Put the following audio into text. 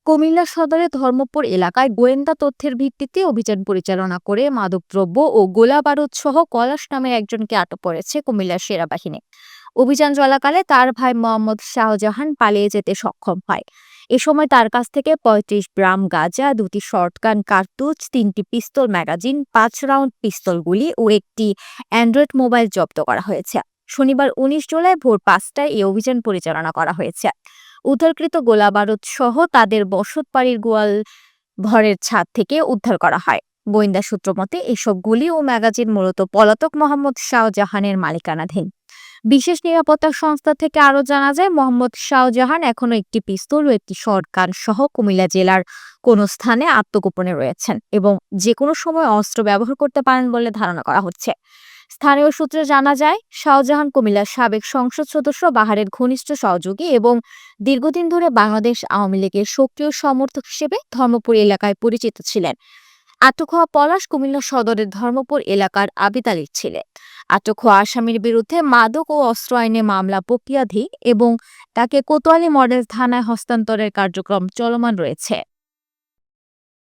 কুমিল্লা সদরের ধর্মপুর এলাকায় গোয়েন্দা তথ্যের ভিত্তিতে অভিযান পরিচালনা করে মাদকদ্রব্য ও গোলাবারুদ সহ কলাশ নামের একজনকে আটক করেছে কুমিল্লার সেনাবাহিনী। অভিযান চলাকালে তার ভাই মোহাম্মদ শাহজাহান পালিয়ে যেতে সক্ষম হয়। এ সময় তার কাছ থেকে ৩৫ গ্রাম গাঁজা, দুটি শর্টগান কার্তুজ, তিনটি পিস্তল ম্যাগাজিন, ৫ রাউন্ড পিস্তল গুলি ও একটি অ্যান্ড্রয়েড মোবাইল জব্দ করা হয়েছে। শনিবার ১৯ জুলাই ভোর ৫টায় এই অভিযান পরিচালনা করা হয়েছে। উদ্ধারকৃত গোলাবারুদ সহ তাদের বসতবাড়ির গোয়াল ঘরের ছাদ থেকে উদ্ধার করা হয়। গোয়েন্দা সূত্র মতে এসব গুলি ও ম্যাগাজিন মূলত পলাতক মোহাম্মদ শাহজাহানের মালিকানাধীন। বিশেষ নিরাপত্তা সংস্থা থেকে আরও জানা যায়, মোহাম্মদ শাহজাহান এখনো একটি পিস্তল ও একটি শর্টগান সহ কুমিল্লা জেলার কোনো স্থানে আত্মগোপনে রয়েছেন এবং যে কোনো সময় অস্ত্র ব্যবহার করতে পারেন বলে ধারণা করা হচ্ছে। স্থানীয় সূত্রে জানা যায়, শাহজাহান কুমিল্লার সাবেক সংসদ সদস্য বাহারের ঘনিষ্ঠ সহযোগী এবং দীর্ঘদিন ধরে বাংলাদেশ আওয়ামী লীগের সক্রিয় সমর্থক হিসেবে ধর্মপুর এলাকায় পরিচিত ছিলেন। আটক হওয়া পলাশ কুমিল্লা সদরের ধর্মপুর এলাকার আবিদ আলীর ছেলে। আটক হওয়া আসামির বিরুদ্ধে মাদক ও অস্ত্র আইনে মামলা প্রক্রিয়াধীন এবং তাকে কোতোয়ালি মডেল থানায় হস্তান্তরের কার্যক্রম চলমান রয়েছে।